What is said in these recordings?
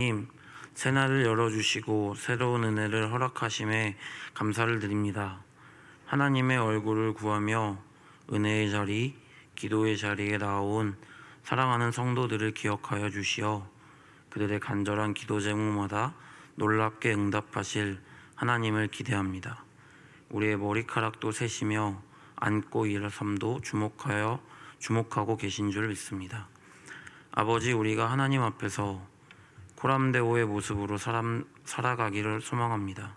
님, 새날을 열어주시고 새로운 은혜를 허락하심에 감사를 드립니다. 하나님의 얼굴을 구하며 은혜의 자리, 기도의 자리에 나온 사랑하는 성도들을 기억하여 주시어 그들의 간절한 기도 제목마다 놀랍게 응답하실 하나님을 기대합니다. 우리의 머리카락도 세시며 앉고 일어섬도 주목하고 계신 줄 믿습니다. 아버지, 우리가 하나님 앞에서 코람데오의 모습으로 살아가기를 소망합니다.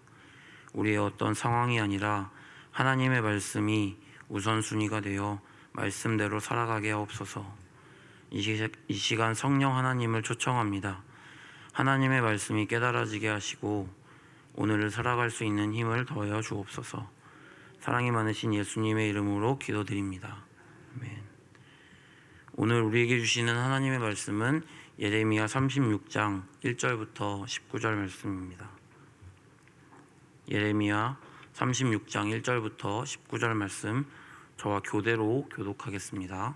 우리의 어떤 상황이 아니라 하나님의 말씀이 우선순위가 되어 말씀대로 살아가게 하옵소서. 이 시간 성령 하나님을 초청합니다. 하나님의 말씀이 깨달아지게 하시고 오늘을 살아갈 수 있는 힘을 더하여 주옵소서. 사랑이 많으신 예수님의 이름으로 기도드립니다. 아멘. 오늘 우리에게 주시는 하나님의 말씀은 예레미야 36장 1절부터 19절 말씀입니다. 예레미야 36장 1절부터 19절 말씀, 저와 교대로 교독하겠습니다.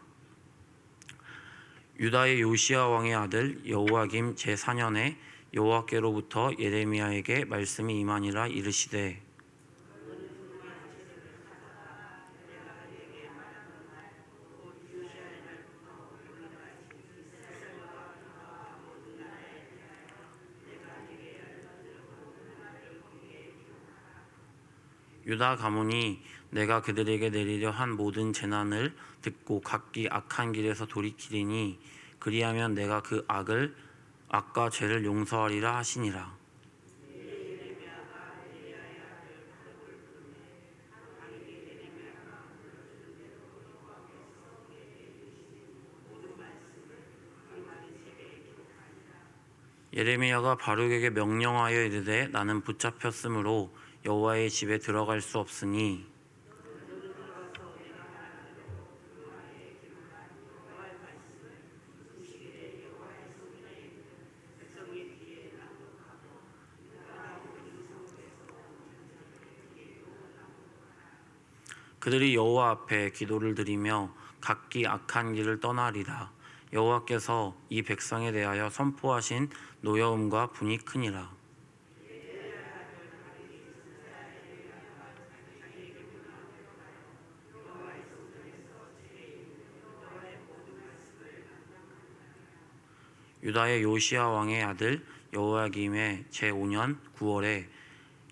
유다의 요시야 왕의 아들 여호야김 제4년에 여호와께로부터 예레미야에게 말씀이 임하니라. 이르시되, 유다 가문이 내가 그들에게 내리려 한 모든 재난을 듣고 각기 악한 길에서 돌이키리니 그리하면 내가 그 악과 죄를 용서하리라 하시니라. 예레미야가 바룩에게 명령하여 이르되, 나는 붙잡혔으므로 여호와의 집에 들어갈 수 없으니 그들이 여호와 앞에 기도를 드리며 각기 악한 길을 떠나리라. 여호와께서 이 백성에 대하여 선포하신 노여움과 분이 크니라. 유다의 요시야 왕의 아들 여호야김의 제5년 9월에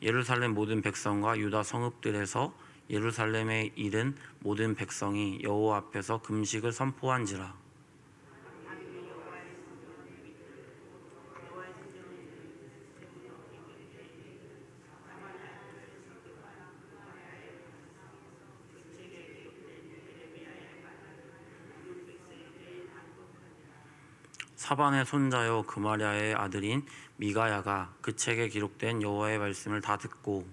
예루살렘 모든 백성과 유다 성읍들에서 예루살렘에 이른 모든 백성이 여호와 앞에서 금식을 선포한지라. 사반의 손자요 그마랴의 아들인 미가야가 그 책에 기록된 여호와의 말씀을 다 듣고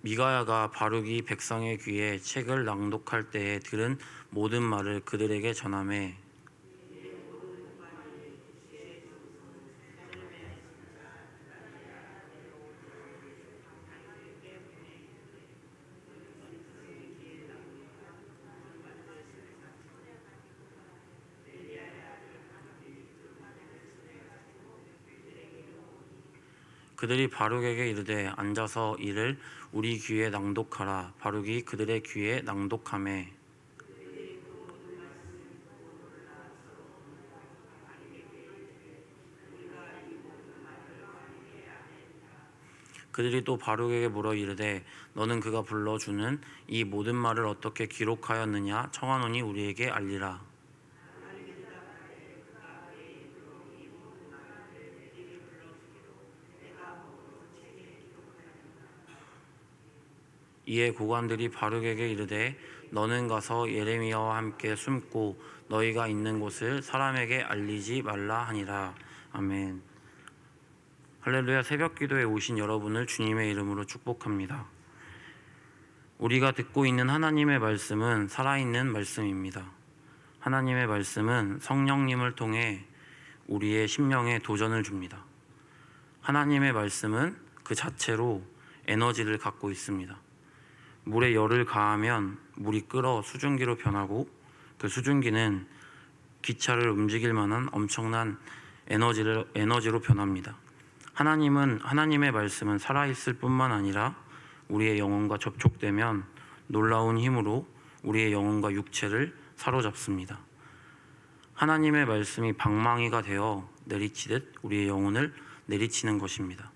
미가야가 바룩이 백성의 귀에 책을 낭독할 때에 들은 모든 말을 그들에게 전하매 그들이 바룩에게 이르되, 앉아서 이를 우리 귀에 낭독하라. 바룩이 그들의 귀에 낭독하매 그들이 또 바룩에게 물어 이르되, 너는 그가 불러주는 이 모든 말을 어떻게 기록하였느냐 청하노니 우리에게 알리라. 이에 고관들이 바룩에게 이르되, 너는 가서 예레미야와 함께 숨고 너희가 있는 곳을 사람에게 알리지 말라 하니라. 아멘. 할렐루야. 새벽 기도에 오신 여러분을 주님의 이름으로 축복합니다. 우리가 듣고 있는 하나님의 말씀은 살아있는 말씀입니다. 하나님의 말씀은 성령님을 통해 우리의 심령에 도전을 줍니다. 하나님의 말씀은 그 자체로 에너지를 갖고 있습니다. 물에 열을 가하면 물이 끓어 수증기로 변하고 그 수증기는 기차를 움직일 만한 엄청난 에너지로 변합니다. 하나님의 말씀은 살아있을 뿐만 아니라 우리의 영혼과 접촉되면 놀라운 힘으로 우리의 영혼과 육체를 사로잡습니다. 하나님의 말씀이 방망이가 되어 내리치듯 우리의 영혼을 내리치는 것입니다.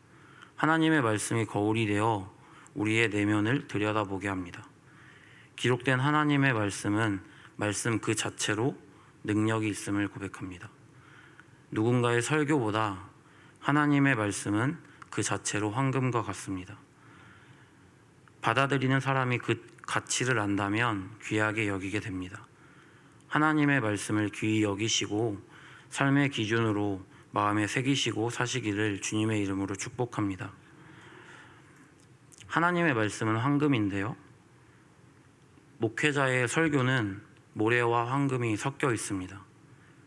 하나님의 말씀이 거울이 되어 우리의 내면을 들여다보게 합니다. 기록된 하나님의 말씀은 말씀 그 자체로 능력이 있음을 고백합니다. 누군가의 설교보다 하나님의 말씀은 그 자체로 황금과 같습니다. 받아들이는 사람이 그 가치를 안다면 귀하게 여기게 됩니다. 하나님의 말씀을 귀히 여기시고 삶의 기준으로 마음에 새기시고 사시기를 주님의 이름으로 축복합니다. 하나님의 말씀은 황금인데요. 목회자의 설교는 모래와 황금이 섞여 있습니다.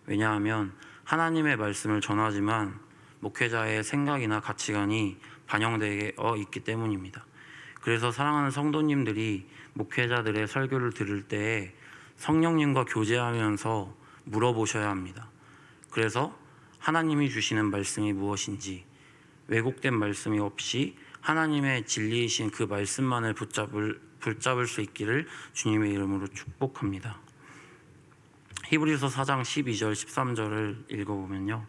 왜냐하면 하나님의 말씀을 전하지만 목회자의 생각이나 가치관이 반영되어 있기 때문입니다. 그래서 사랑하는 성도님들이 목회자들의 설교를 들을 때에 성령님과 교제하면서 물어보셔야 합니다. 그래서 하나님이 주시는 말씀이 무엇인지 왜곡된 말씀이 없이 하나님의 진리이신 그 말씀만을 붙잡을 수 있기를 주님의 이름으로 축복합니다. 히브리서 4장 12절 13절을 읽어보면요.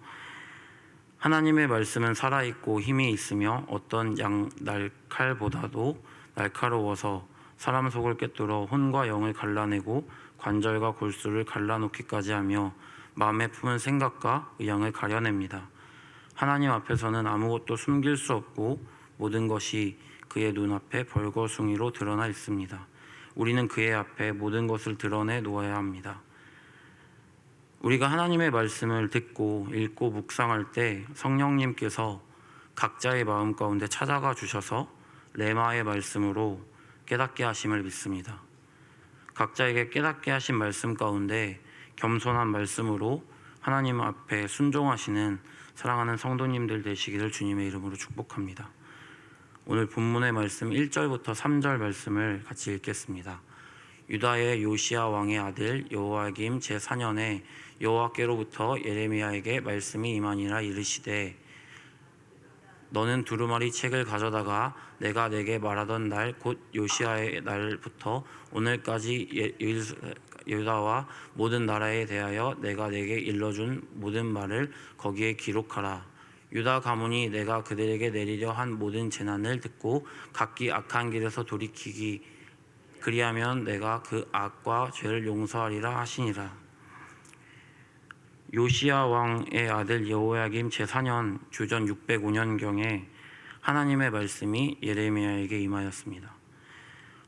하나님의 말씀은 살아있고 힘이 있으며 어떤 날칼보다도 날카로워서 사람 속을 꿰뚫어 혼과 영을 갈라내고 관절과 골수를 갈라놓기까지 하며 마음에 품은 생각과 의향을 가려냅니다. 하나님 앞에서는 아무것도 숨길 수 없고 모든 것이 그의 눈앞에 벌거숭이로 드러나 있습니다. 우리는 그의 앞에 모든 것을 드러내 놓아야 합니다. 우리가 하나님의 말씀을 듣고 읽고 묵상할 때 성령님께서 각자의 마음 가운데 찾아가 주셔서 레마의 말씀으로 깨닫게 하심을 믿습니다. 각자에게 깨닫게 하신 말씀 가운데 겸손한 말씀으로 하나님 앞에 순종하시는 사랑하는 성도님들 되시기를 주님의 이름으로 축복합니다. 오늘 본문의 말씀 1절부터 3절 말씀을 같이 읽겠습니다. 유다의 요시야 왕의 아들 여호야김 제4년에 여호와께로부터 예레미야에게 말씀이 임하니라. 이르시되 너는 두루마리 책을 가져다가 내가 내게 말하던 날 곧 요시야의 날부터 오늘까지 유다와 모든 나라에 대하여 내가 내게 일러준 모든 말을 거기에 기록하라. 유다 가문이 내가 그들에게 내리려 한 모든 재난을 듣고 각기 악한 길에서 돌이키기 그리하면 내가 그 악과 죄를 용서하리라 하시니라. 요시야 왕의 아들 여호야김 제4년 주전 605년경에 하나님의 말씀이 예레미야에게 임하였습니다.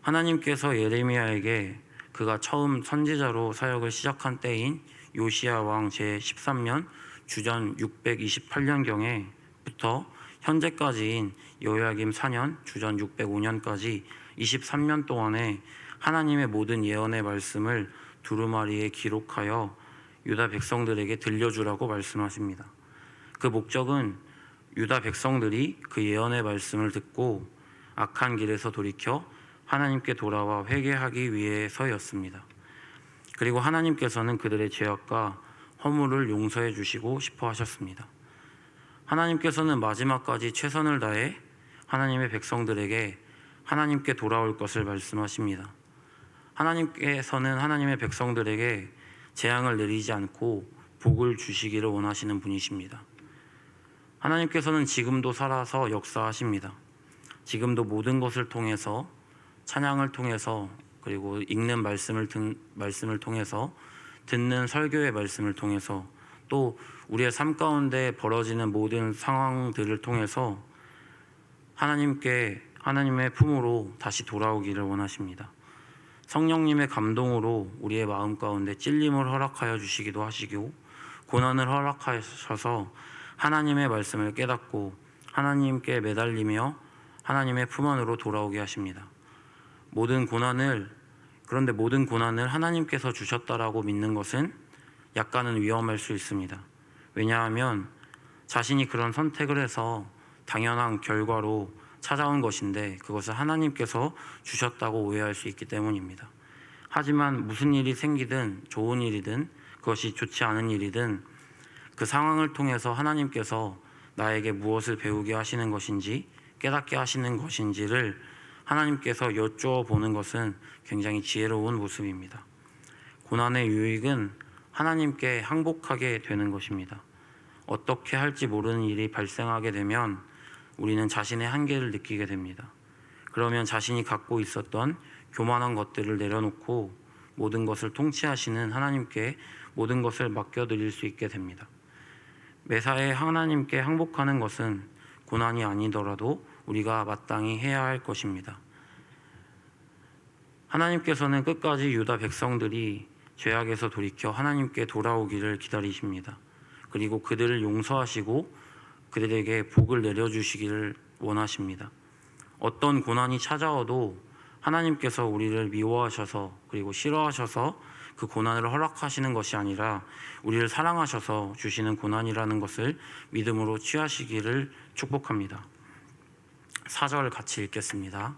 하나님께서 예레미야에게 그가 처음 선지자로 사역을 시작한 때인 요시야 왕 제13년 주전 628년경에부터 현재까지인 여호야김 4년 주전 605년까지 23년 동안에 하나님의 모든 예언의 말씀을 두루마리에 기록하여 유다 백성들에게 들려주라고 말씀하십니다. 그 목적은 유다 백성들이 그 예언의 말씀을 듣고 악한 길에서 돌이켜 하나님께 돌아와 회개하기 위해서였습니다. 그리고 하나님께서는 그들의 죄악과 허물을 용서해 주시고 싶어 하셨습니다. 하나님께서는 마지막까지 최선을 다해 하나님의 백성들에게 하나님께 돌아올 것을 말씀하십니다. 하나님께서는 하나님의 백성들에게 재앙을 내리지 않고 복을 주시기를 원하시는 분이십니다. 하나님께서는 지금도 살아서 역사하십니다. 지금도 모든 것을 통해서 찬양을 통해서 그리고 읽는 말씀을 통해서 듣는 설교의 말씀을 통해서 또 우리의 삶 가운데 벌어지는 모든 상황들을 통해서 하나님의 품으로 다시 돌아오기를 원하십니다. 성령님의 감동으로 우리의 마음 가운데 찔림을 허락하여 주시기도 하시고 고난을 허락하셔서 하나님의 말씀을 깨닫고 하나님께 매달리며 하나님의 품 안으로 돌아오게 하십니다. 그런데 모든 고난을 하나님께서 주셨다라고 믿는 것은 약간은 위험할 수 있습니다. 왜냐하면 자신이 그런 선택을 해서 당연한 결과로 찾아온 것인데 그것을 하나님께서 주셨다고 오해할 수 있기 때문입니다. 하지만 무슨 일이 생기든 좋은 일이든 그것이 좋지 않은 일이든 그 상황을 통해서 하나님께서 나에게 무엇을 배우게 하시는 것인지 깨닫게 하시는 것인지를 하나님께서 여쭈어보는 것은 굉장히 지혜로운 모습입니다. 고난의 유익은 하나님께 항복하게 되는 것입니다. 어떻게 할지 모르는 일이 발생하게 되면 우리는 자신의 한계를 느끼게 됩니다. 그러면 자신이 갖고 있었던 교만한 것들을 내려놓고 모든 것을 통치하시는 하나님께 모든 것을 맡겨드릴 수 있게 됩니다. 매사에 하나님께 항복하는 것은 고난이 아니더라도 우리가 마땅히 해야 할 것입니다. 하나님께서는 끝까지 유다 백성들이 죄악에서 돌이켜 하나님께 돌아오기를 기다리십니다. 그리고 그들을 용서하시고 그들에게 복을 내려주시기를 원하십니다. 어떤 고난이 찾아와도 하나님께서 우리를 미워하셔서 그리고 싫어하셔서 그 고난을 허락하시는 것이 아니라 우리를 사랑하셔서 주시는 고난이라는 것을 믿음으로 취하시기를 축복합니다. 4절 같이 읽겠습니다.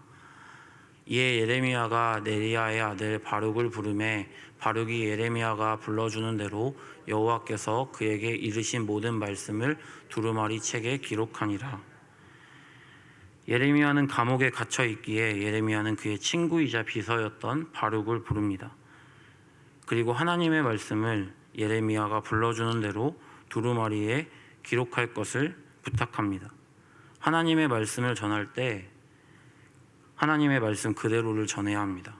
이에 예레미야가 네리야의 아들 바룩을 부르매 바룩이 예레미야가 불러주는 대로 여호와께서 그에게 이르신 모든 말씀을 두루마리 책에 기록하니라. 예레미야는 감옥에 갇혀 있기에 예레미야는 그의 친구이자 비서였던 바룩을 부릅니다. 그리고 하나님의 말씀을 예레미야가 불러주는 대로 두루마리에 기록할 것을 부탁합니다. 하나님의 말씀을 전할 때 하나님의 말씀 그대로를 전해야 합니다.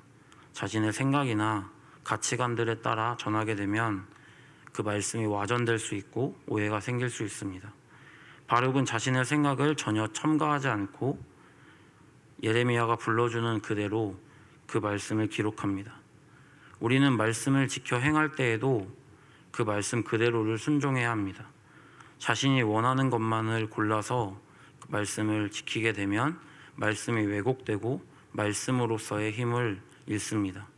자신의 생각이나 가치관들에 따라 전하게 되면 그 말씀이 와전될 수 있고 오해가 생길 수 있습니다. 바룩은 자신의 생각을 전혀 첨가하지 않고 예레미야가 불러주는 그대로 그 말씀을 기록합니다. 우리는 말씀을 지켜 행할 때에도 그 말씀 그대로를 순종해야 합니다. 자신이 원하는 것만을 골라서 그 말씀을 지키게 되면 말씀이 왜곡되고 말씀으로서의 힘을 잃습니다.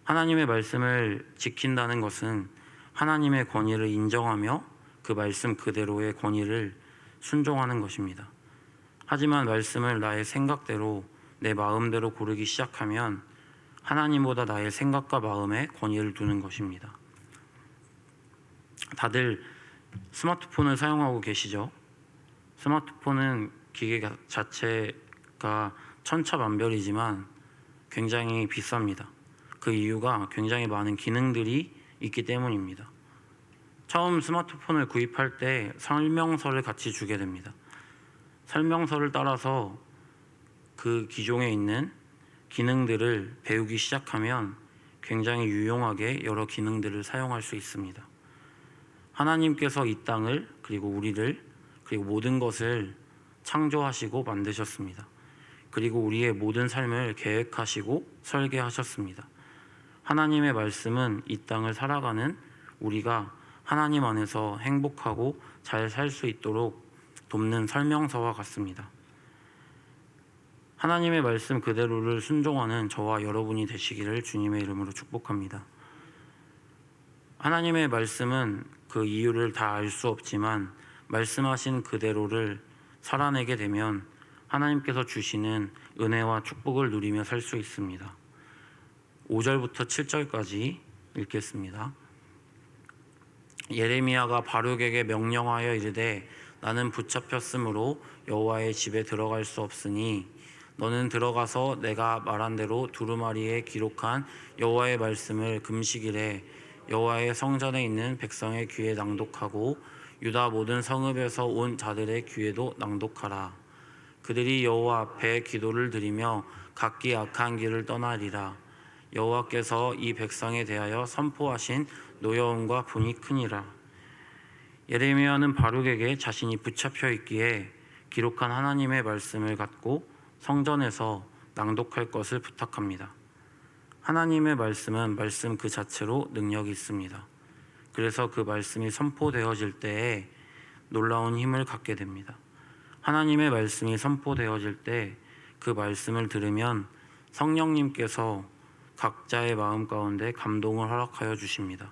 하나님의 말씀을 지킨다는 것은 하나님의 권위를 인정하며 그 말씀 그대로의 권위를 순종하는 것입니다. 하지만 말씀을 나의 생각대로 내 마음대로 고르기 시작하면 하나님보다 나의 생각과 마음에 권위를 두는 것입니다. 다들 스마트폰을 사용하고 계시죠? 스마트폰은 기계 자체가 천차만별이지만 굉장히 비쌉니다. 그 이유가 굉장히 많은 기능들이 있기 때문입니다. 처음 스마트폰을 구입할 때 설명서를 같이 주게 됩니다. 설명서를 따라서 그 기종에 있는 기능들을 배우기 시작하면 굉장히 유용하게 여러 기능들을 사용할 수 있습니다. 하나님께서 이 땅을 그리고 우리를 그리고 모든 것을 창조하시고 만드셨습니다. 그리고 우리의 모든 삶을 계획하시고 설계하셨습니다. 하나님의 말씀은 이 땅을 살아가는 우리가 하나님 안에서 행복하고 잘 살 수 있도록 돕는 설명서와 같습니다. 하나님의 말씀 그대로를 순종하는 저와 여러분이 되시기를 주님의 이름으로 축복합니다. 하나님의 말씀은 그 이유를 다 알 수 없지만 말씀하신 그대로를 살아내게 되면 하나님께서 주시는 은혜와 축복을 누리며 살 수 있습니다. 5절부터 7절까지 읽겠습니다. 예레미야가 바룩에게 명령하여 이르되 나는 붙잡혔으므로 여호와의 집에 들어갈 수 없으니 너는 들어가서 내가 말한 대로 두루마리에 기록한 여호와의 말씀을 금식일에 여호와의 성전에 있는 백성의 귀에 낭독하고 유다 모든 성읍에서 온 자들의 귀에도 낭독하라. 그들이 여호와 앞에 기도를 드리며 각기 악한 길을 떠나리라. 여호와께서 이 백성에 대하여 선포하신 노여움과 분이 크니라. 예레미야는 바룩에게 자신이 붙잡혀 있기에 기록한 하나님의 말씀을 갖고 성전에서 낭독할 것을 부탁합니다. 하나님의 말씀은 말씀 그 자체로 능력이 있습니다. 그래서 그 말씀이 선포되어질 때에 놀라운 힘을 갖게 됩니다. 하나님의 말씀이 선포되어질 때 그 말씀을 들으면 성령님께서 각자의 마음 가운데 감동을 허락하여 주십니다.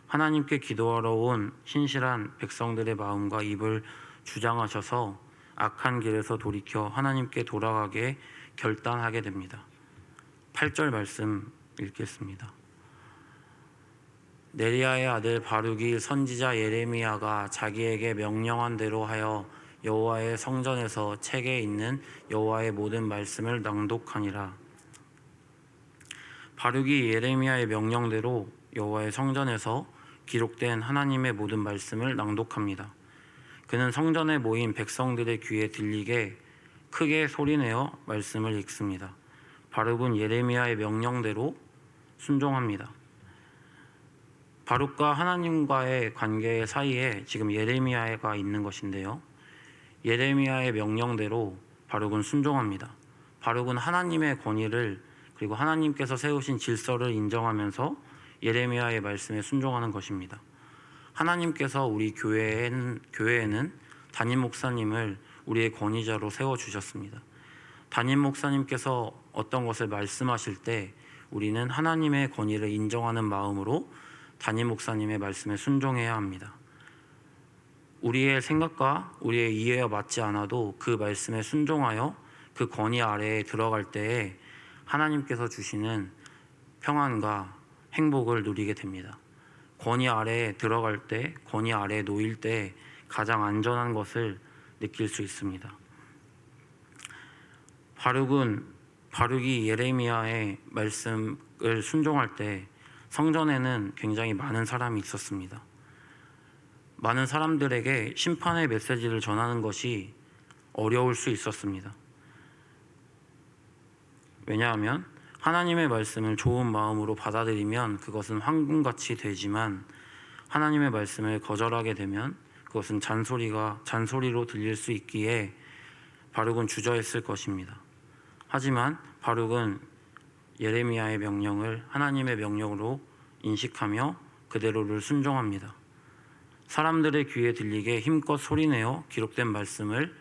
하나님께 기도하러 온 신실한 백성들의 마음과 입을 주장하셔서 악한 길에서 돌이켜 하나님께 돌아가게 결단하게 됩니다. 8절 말씀 읽겠습니다. 네리야의 아들 바룩이 선지자 예레미야가 자기에게 명령한 대로 하여 여호와의 성전에서 책에 있는 여호와의 모든 말씀을 낭독하니라. 바룩이 예레미야의 명령대로 여호와의 성전에서 기록된 하나님의 모든 말씀을 낭독합니다. 그는 성전에 모인 백성들의 귀에 들리게 크게 소리내어 말씀을 읽습니다. 바룩은 예레미야의 명령대로 순종합니다. 바룩과 하나님과의 관계 사이에 지금 예레미야가 있는 것인데요. 예레미야의 명령대로 바룩은 순종합니다. 바룩은 하나님의 권위를 그리고 하나님께서 세우신 질서를 인정하면서 예레미야의 말씀에 순종하는 것입니다. 하나님께서 우리 교회에는 담임 목사님을 우리의 권위자로 세워주셨습니다. 담임 목사님께서 어떤 것을 말씀하실 때 우리는 하나님의 권위를 인정하는 마음으로 담임 목사님의 말씀에 순종해야 합니다. 우리의 생각과 우리의 이해와 맞지 않아도 그 말씀에 순종하여 그 권위 아래에 들어갈 때에 하나님께서 주시는 평안과 행복을 누리게 됩니다. 권위 아래에 들어갈 때, 권위 아래에 놓일 때 가장 안전한 것을 느낄 수 있습니다. 바룩이 예레미야의 말씀을 순종할 때 성전에는 굉장히 많은 사람이 있었습니다. 많은 사람들에게 심판의 메시지를 전하는 것이 어려울 수 있었습니다. 왜냐하면 하나님의 말씀을 좋은 마음으로 받아들이면 그것은 황금같이 되지만 하나님의 말씀을 거절하게 되면 그것은 잔소리로 들릴 수 있기에 바룩은 주저했을 것입니다. 하지만 바룩은 예레미야의 명령을 하나님의 명령으로 인식하며 그대로를 순종합니다. 사람들의 귀에 들리게 힘껏 소리내어 기록된 말씀을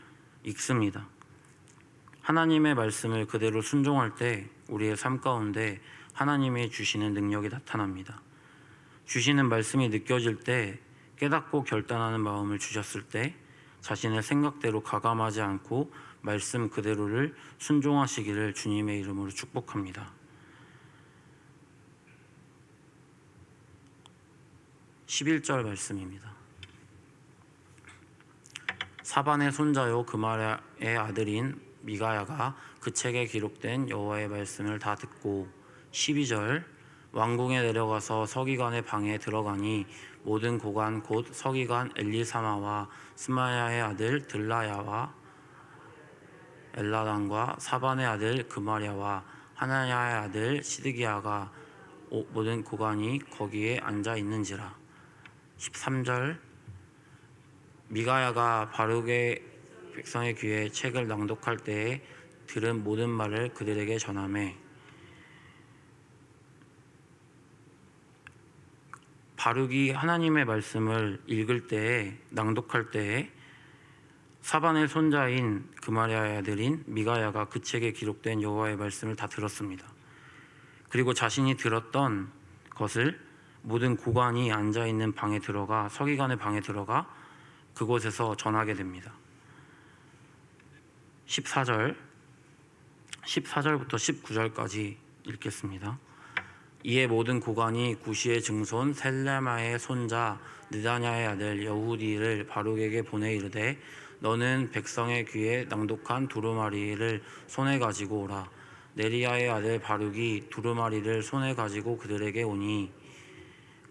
읽습니다. 하나님의 말씀을 그대로 순종할 때 우리의 삶 가운데 하나님이 주시는 능력이 나타납니다. 주시는 말씀이 느껴질 때 깨닫고 결단하는 마음을 주셨을 때 자신의 생각대로 가감하지 않고 말씀 그대로를 순종하시기를 주님의 이름으로 축복합니다. 11절 말씀입니다. 사반의 손자요 그마랴의 아들인 미가야가 그 책에 기록된 여호와의 말씀을 다 듣고 12절 왕궁에 내려가서 서기관의 방에 들어가니 모든 고관 곧 서기관 엘리사마와 스마야의 아들 들라야와 엘라단과 사반의 아들 그마랴와 하나야의 아들 시드기야가 모든 고관이 거기에 앉아 있는지라. 13절 미가야가 바룩의 백성의 귀에 책을 낭독할 때에 들은 모든 말을 그들에게 전하매 바룩이 하나님의 말씀을 읽을 때에 낭독할 때에 사반의 손자인 그마랴의 아들인 미가야가 그 책에 기록된 여호와의 말씀을 다 들었습니다. 그리고 자신이 들었던 것을 모든 고관이 앉아있는 방에 들어가 서기관의 방에 들어가 그곳에서 전하게 됩니다. 14절부터 19절까지 읽겠습니다. 이에 모든 고관이 구시의 증손 셀레마의 손자 느다냐의 아들 여후디를 바룩에게 보내 이르되 너는 백성의 귀에 낭독한 두루마리를 손에 가지고 오라. 네리야의 아들 바룩이 두루마리를 손에 가지고 그들에게 오니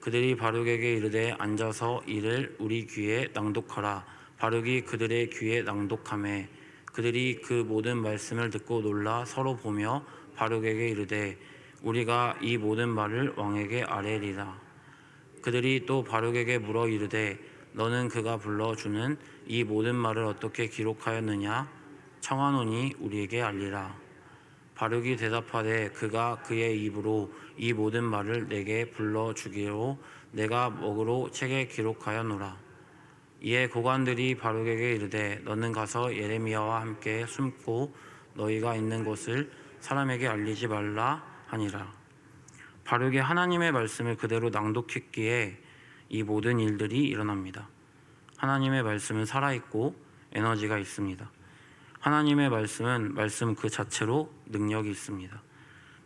그들이 바룩에게 이르되 앉아서 이를 우리 귀에 낭독하라. 바룩이 그들의 귀에 낭독하매 그들이 그 모든 말씀을 듣고 놀라 서로 보며 바룩에게 이르되 우리가 이 모든 말을 왕에게 아뢰리라. 그들이 또 바룩에게 물어 이르되 너는 그가 불러주는 이 모든 말을 어떻게 기록하였느냐 청하노니 우리에게 알리라. 바룩이 대답하되 그가 그의 입으로 이 모든 말을 내게 불러주기로 내가 먹으로 책에 기록하였노라. 이에 고관들이 바룩에게 이르되 너는 가서 예레미야와 함께 숨고 너희가 있는 곳을 사람에게 알리지 말라 하니라. 바르게 하나님의 말씀을 그대로 낭독했기에 이 모든 일들이 일어납니다. 하나님의 말씀은 살아있고 에너지가 있습니다. 하나님의 말씀은 말씀 그 자체로 능력이 있습니다.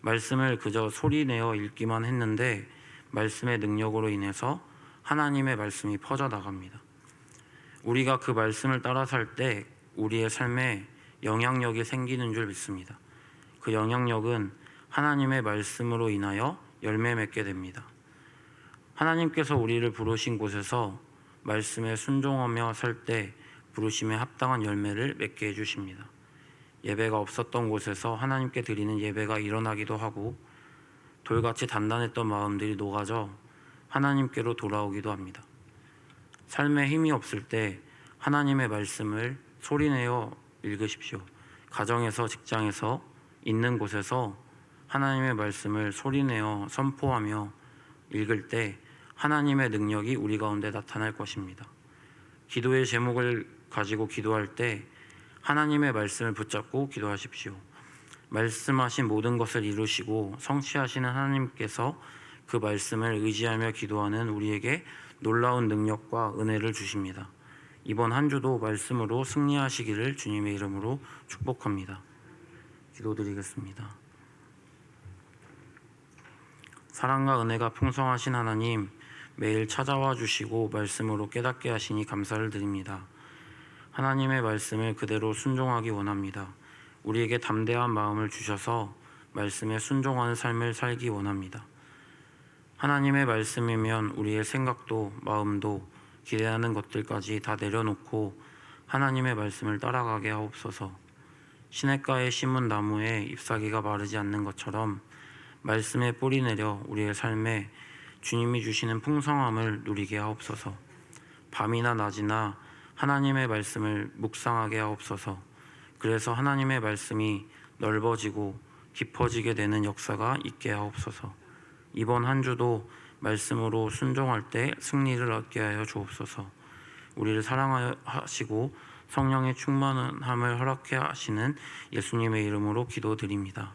말씀을 그저 소리내어 읽기만 했는데 말씀의 능력으로 인해서 하나님의 말씀이 퍼져나갑니다. 우리가 그 말씀을 따라 살 때 우리의 삶에 영향력이 생기는 줄 믿습니다. 그 영향력은 하나님의 말씀으로 인하여 열매 맺게 됩니다. 하나님께서 우리를 부르신 곳에서 말씀에 순종하며 살 때 부르심에 합당한 열매를 맺게 해주십니다. 예배가 없었던 곳에서 하나님께 드리는 예배가 일어나기도 하고 돌같이 단단했던 마음들이 녹아져 하나님께로 돌아오기도 합니다. 삶에 힘이 없을 때 하나님의 말씀을 소리내어 읽으십시오. 가정에서, 직장에서, 있는 곳에서 하나님의 말씀을 소리내어 선포하며 읽을 때 하나님의 능력이 우리 가운데 나타날 것입니다. 기도의 제목을 가지고 기도할 때 하나님의 말씀을 붙잡고 기도하십시오. 말씀하신 모든 것을 이루시고 성취하시는 하나님께서 그 말씀을 의지하며 기도하는 우리에게 놀라운 능력과 은혜를 주십니다. 이번 한 주도 말씀으로 승리하시기를 주님의 이름으로 축복합니다. 기도드리겠습니다. 사랑과 은혜가 풍성하신 하나님, 매일 찾아와 주시고 말씀으로 깨닫게 하시니 감사를 드립니다. 하나님의 말씀을 그대로 순종하기 원합니다. 우리에게 담대한 마음을 주셔서 말씀에 순종하는 삶을 살기 원합니다. 하나님의 말씀이면 우리의 생각도 마음도 기대하는 것들까지 다 내려놓고 하나님의 말씀을 따라가게 하옵소서. 시냇가에 심은 나무에 잎사귀가 마르지 않는 것처럼 말씀에 뿌리 내려 우리의 삶에 주님이 주시는 풍성함을 누리게 하옵소서. 밤이나 낮이나 하나님의 말씀을 묵상하게 하옵소서. 그래서 하나님의 말씀이 넓어지고 깊어지게 되는 역사가 있게 하옵소서. 이번 한 주도 말씀으로 순종할 때 승리를 얻게 하여 주옵소서. 우리를 사랑하시고 성령의 충만함을 허락해 하시는 예수님의 이름으로 기도드립니다.